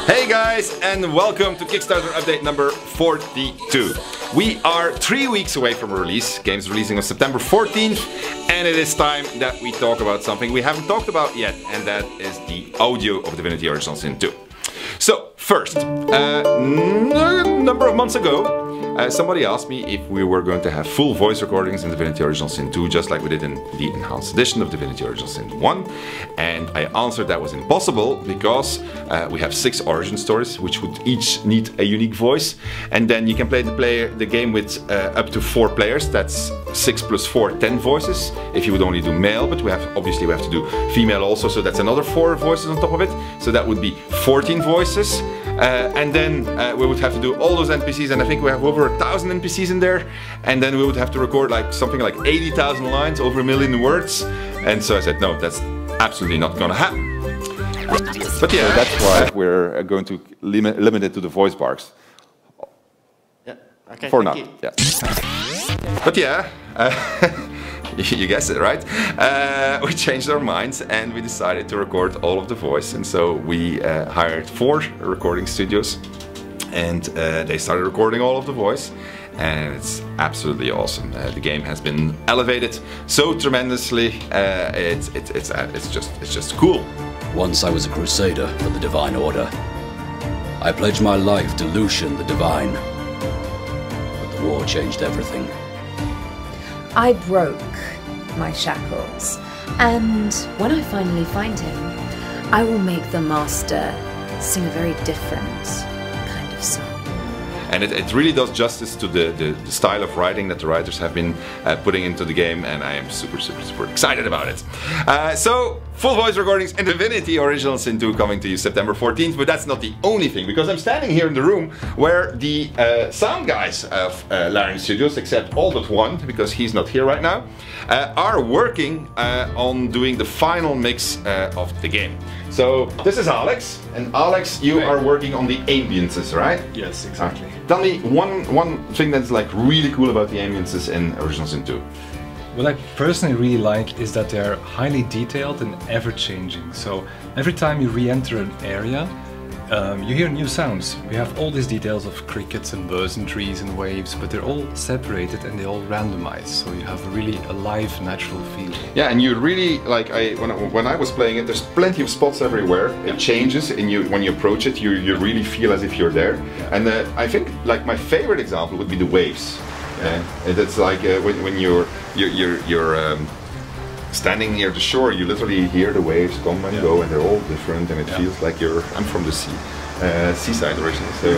Hey guys, and welcome to Kickstarter update number 42. We are 3 weeks away from release. Game's releasing on September 14th, and it is time that we talk about something we haven't talked about yet, and that is the audio of Divinity Original Sin 2. So, first, a number of months ago, somebody asked me if we were going to have full voice recordings in Divinity Original Sin 2, just like we did in the enhanced edition of Divinity Original Sin 1. And I answered that was impossible because we have 6 origin stories, which would each need a unique voice. And then you can play the game with up to 4 players. That's 6 plus 4, 10 voices. If you would only do male, but obviously we have to do female also, so that's another 4 voices on top of it. So that would be 14 voices. And then we would have to do all those NPCs, and I think we have over 1,000 NPCs in there. And then we would have to record like something like 80,000 lines, over 1 million words. And so I said, no, that's absolutely not gonna happen. But yeah, so that's why we're going to limit it to the voice barks. Yeah, okay. For now, yeah. But yeah, you guessed it, right? We changed our minds and we decided to record all of the voice. And so we hired 4 recording studios, and they started recording all of the voice. And it's absolutely awesome. The game has been elevated so tremendously. It's just cool. Once I was a crusader for the Divine Order. I pledged my life to Lucian the Divine. But the war changed everything. I broke my shackles, and when I finally find him, I will make the master sing a very different kind of song. And it really does justice to the style of writing that the writers have been putting into the game, and I am super excited about it. So, full voice recordings in Divinity Original Sin 2 coming to you September 14th, but that's not the only thing, because I'm standing here in the room where the sound guys of Larian Studios, except all but one, because he's not here right now, are working on doing the final mix of the game. So, this is Alex, and Alex, you are working on the ambiences, right? Yes, exactly. Tell me one thing that's like really cool about the ambiences in Original Sin 2. What I personally really like is that they're highly detailed and ever-changing. So every time you re-enter an area, you hear new sounds. We have all these details of crickets and birds and trees and waves, but they're all separated and they're all randomized. So you have really a live, natural feel. Yeah, and you really like when I was playing it, there's plenty of spots everywhere. It changes, and when you approach it, you really feel as if you're there. And I think like my favorite example would be the waves. It's like when you're standing near the shore, you literally hear the waves come and go, and they're all different, and it feels like I'm from the seaside originally. So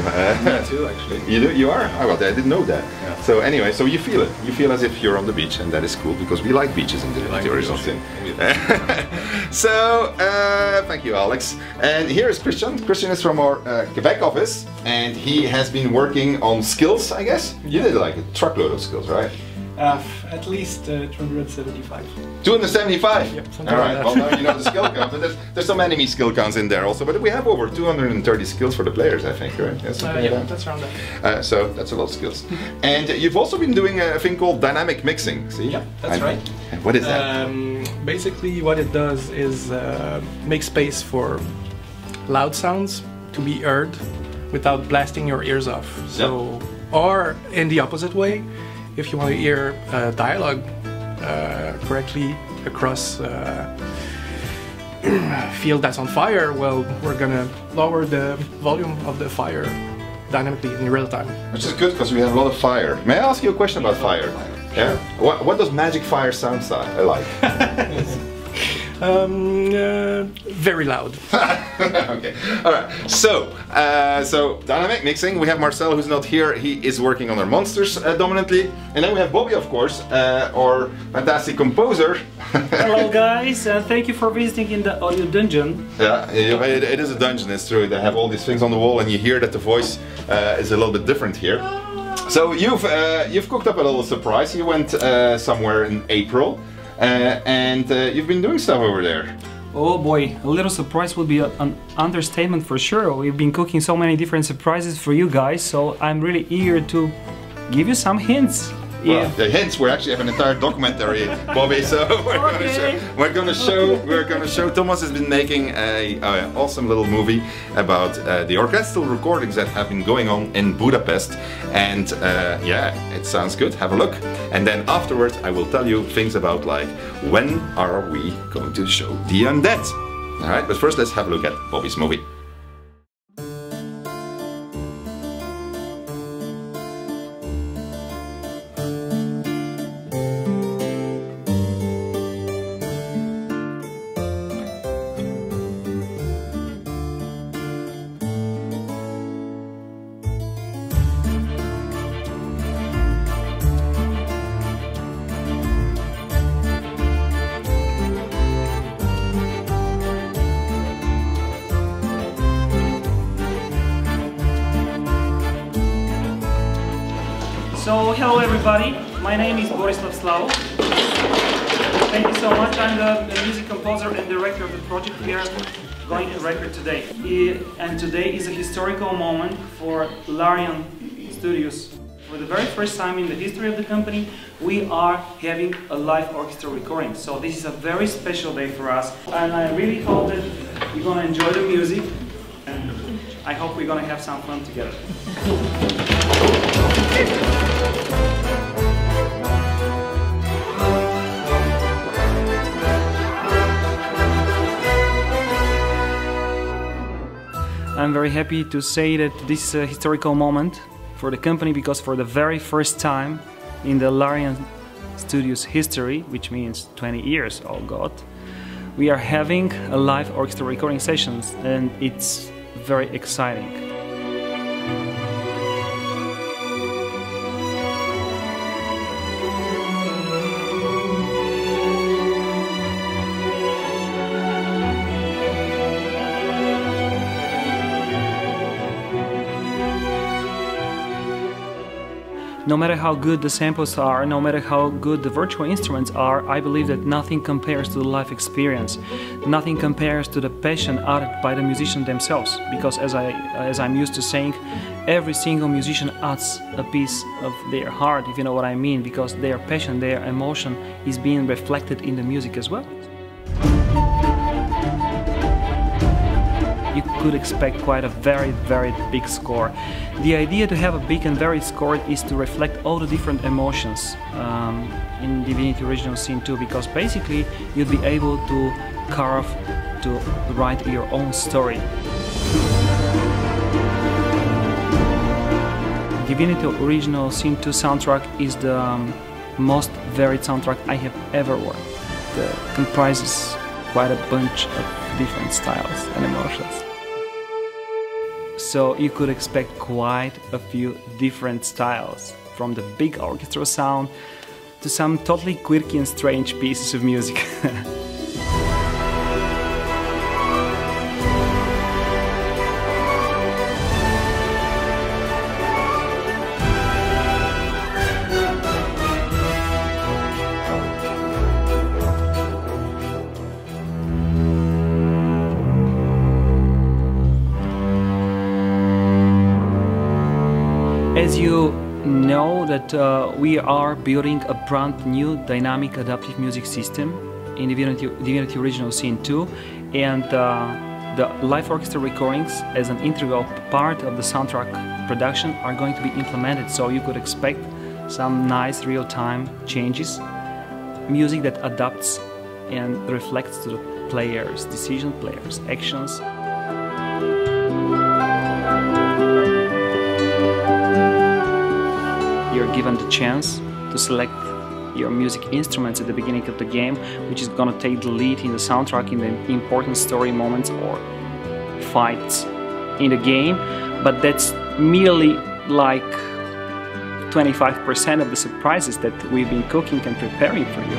me too, actually. You do? You are? Oh, well, I didn't know that. Yeah. So anyway, so you feel it. You feel as if you're on the beach, and that is cool because we like beaches in the Original Sin. So thank you, Alex. And here is Christian. Christian is from our Quebec office, and he has been working on skills, I guess. You did like a truckload of skills, right? At least 275. 275? Yep, all right, well now you know the skill count, but there's some enemy skill counts in there also, but we have over 230 skills for the players, I think, right? Yeah, that's around that. So that's a lot of skills. And you've also been doing a thing called dynamic mixing, see? Yeah, that's right. And what is that? Basically what it does is make space for loud sounds to be heard without blasting your ears off. So, or in the opposite way, if you want to hear dialogue correctly across a field that's on fire, well, we're gonna lower the volume of the fire dynamically in real time. Which is good because we have a lot of fire. May I ask you a question about fire? Yeah. What does magic fire sound like? Very loud. Okay. All right. So dynamic mixing. We have Marcel, who's not here. He is working on our monsters dominantly, and then we have Bobby, of course, our fantastic composer. Hello, guys. Thank you for visiting in the audio dungeon. Yeah, it is a dungeon. It's true. They have all these things on the wall, and you hear that the voice is a little bit different here. So you've cooked up a little surprise. You went somewhere in April. And you've been doing stuff over there. Oh boy, a little surprise would be an understatement for sure. We've been cooking so many different surprises for you guys, so I'm really eager to give you some hints. Well, the hints. We actually have an entire documentary, Bobby. So we're gonna show. Thomas has been making a awesome little movie about the orchestral recordings that have been going on in Budapest, and yeah, it sounds good. Have a look, and then afterwards I will tell you things about like when are we going to show the Undead. All right, but first let's have a look at Bobby's movie. So, hello everybody, my name is Borislav Slavo. Thank you so much. I'm the music composer and director of the project we are going to record today. And today is a historical moment for Larian Studios. For the very first time in the history of the company, we are having a live orchestra recording. So this is a very special day for us. And I really hope that you're going to enjoy the music. And I hope we're going to have some fun together. I'm very happy to say that this is a historical moment for the company because for the very first time in the Larian Studios history, which means 20 years, oh god, we are having a live orchestra recording sessions and it's very exciting. No matter how good the samples are, no matter how good the virtual instruments are, I believe that nothing compares to the live experience. Nothing compares to the passion added by the musicians themselves. Because as I'm used to saying, every single musician adds a piece of their heart, if you know what I mean, because their passion, their emotion is being reflected in the music as well. You could expect quite a very big score. The idea to have a big and varied score is to reflect all the different emotions in Divinity Original Sin 2, because basically you'll be able to carve, to write your own story. Divinity Original Sin 2 soundtrack is the most varied soundtrack I have ever worked. It comprises quite a bunch of different styles and emotions. So you could expect quite a few different styles, from the big orchestral sound to some totally quirky and strange pieces of music. As you know that we are building a brand new dynamic adaptive music system in Divinity Original Sin 2, and the live orchestra recordings as an integral part of the soundtrack production are going to be implemented, so you could expect some nice real-time changes, music that adapts and reflects to the players' decisions, players' actions. You're given the chance to select your music instruments at the beginning of the game, which is gonna take the lead in the soundtrack in the important story moments or fights in the game, but that's merely like 25% of the surprises that we've been cooking and preparing for you.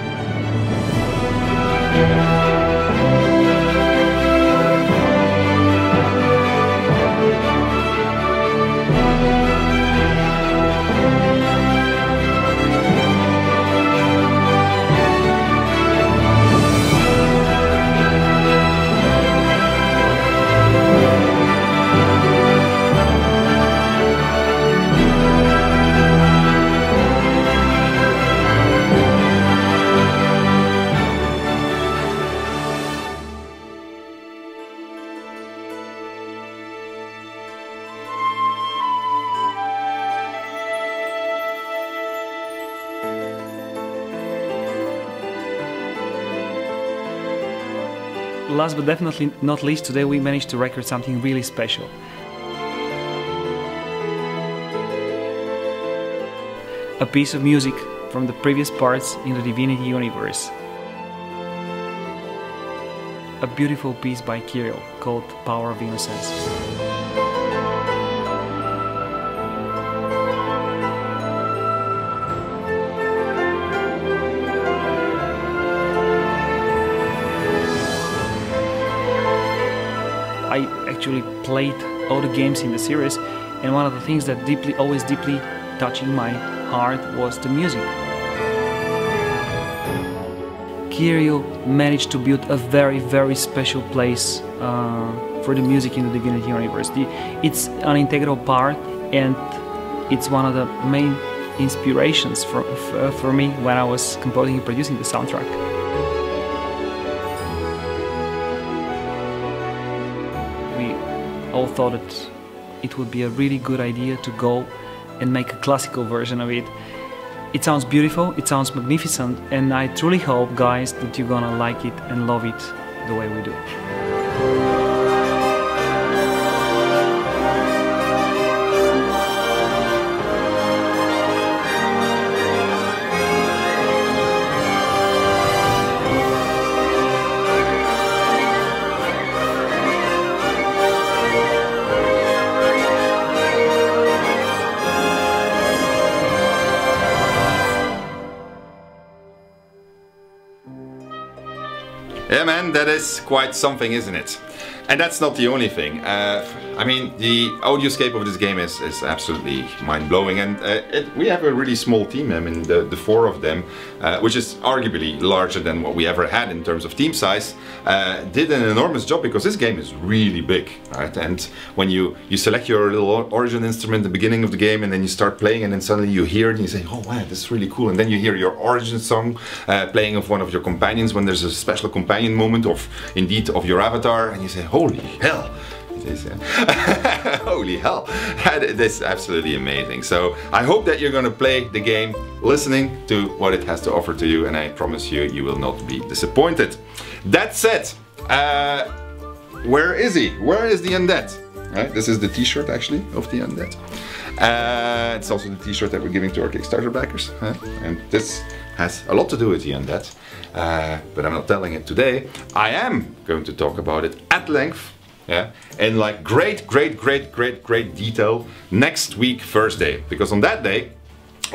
last but definitely not least, today we managed to record something really special. A piece of music from the previous parts in the Divinity universe. A beautiful piece by Kirill called Power of Innocence. I actually played all the games in the series, and one of the things that always deeply touching my heart was the music. Kirill managed to build a very, very special place for the music in the Divinity universe. It's an integral part, and it's one of the main inspirations for me when I was composing and producing the soundtrack. We all thought that it would be a really good idea to go and make a classical version of it. It sounds beautiful, it sounds magnificent, and I truly hope, guys, that you're gonna like it and love it the way we do. Yeah, man, that is quite something, isn't it? And that's not the only thing. I mean, the audioscape of this game is absolutely mind-blowing, and we have a really small team. I mean, the four of them, which is arguably larger than what we ever had in terms of team size, did an enormous job because this game is really big, right? And when you select your little origin instrument at the beginning of the game, and then you start playing, and then suddenly you hear it and you say, oh wow, this is really cool, and then you hear your origin song playing of one of your companions when there's a special companion moment of your avatar, and you say, holy hell. Holy hell, that is absolutely amazing. So I hope that you're gonna play the game listening to what it has to offer to you, and I promise you, you will not be disappointed. That said, where is he? Where is the undead? Right, this is the t-shirt actually of the undead. It's also the t-shirt that we're giving to our Kickstarter backers, and this has a lot to do with the undead, but I'm not telling it today. I am going to talk about it at length, yeah, in like great detail next week, Thursday, because on that day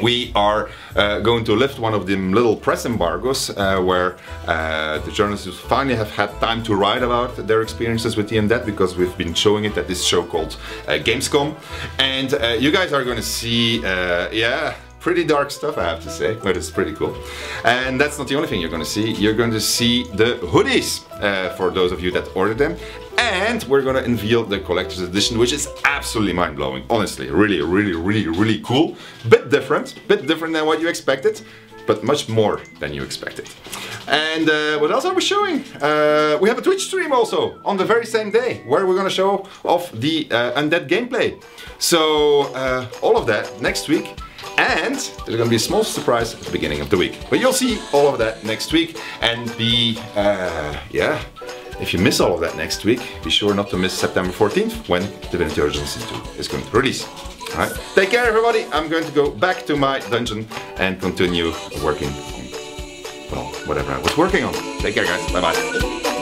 we are going to lift one of them little press embargoes where the journalists finally have had time to write about their experiences with the undead, because we've been showing it at this show called Gamescom, and you guys are going to see, yeah, pretty dark stuff, I have to say, but it's pretty cool. And that's not the only thing you're going to see. You're going to see the hoodies for those of you that ordered them. And we're going to unveil the collector's edition, which is absolutely mind-blowing. Honestly, really cool. Bit different than what you expected, but much more than you expected. And what else are we showing? We have a Twitch stream also on the very same day, where we're going to show off the undead gameplay. So all of that next week. And there's going to be a small surprise at the beginning of the week. But you'll see all of that next week. And yeah, if you miss all of that next week, be sure not to miss September 14th when Divinity Original Season 2 is going to release. Alright, take care everybody. I'm going to go back to my dungeon and continue working on, well, whatever I was working on. Take care guys, bye bye.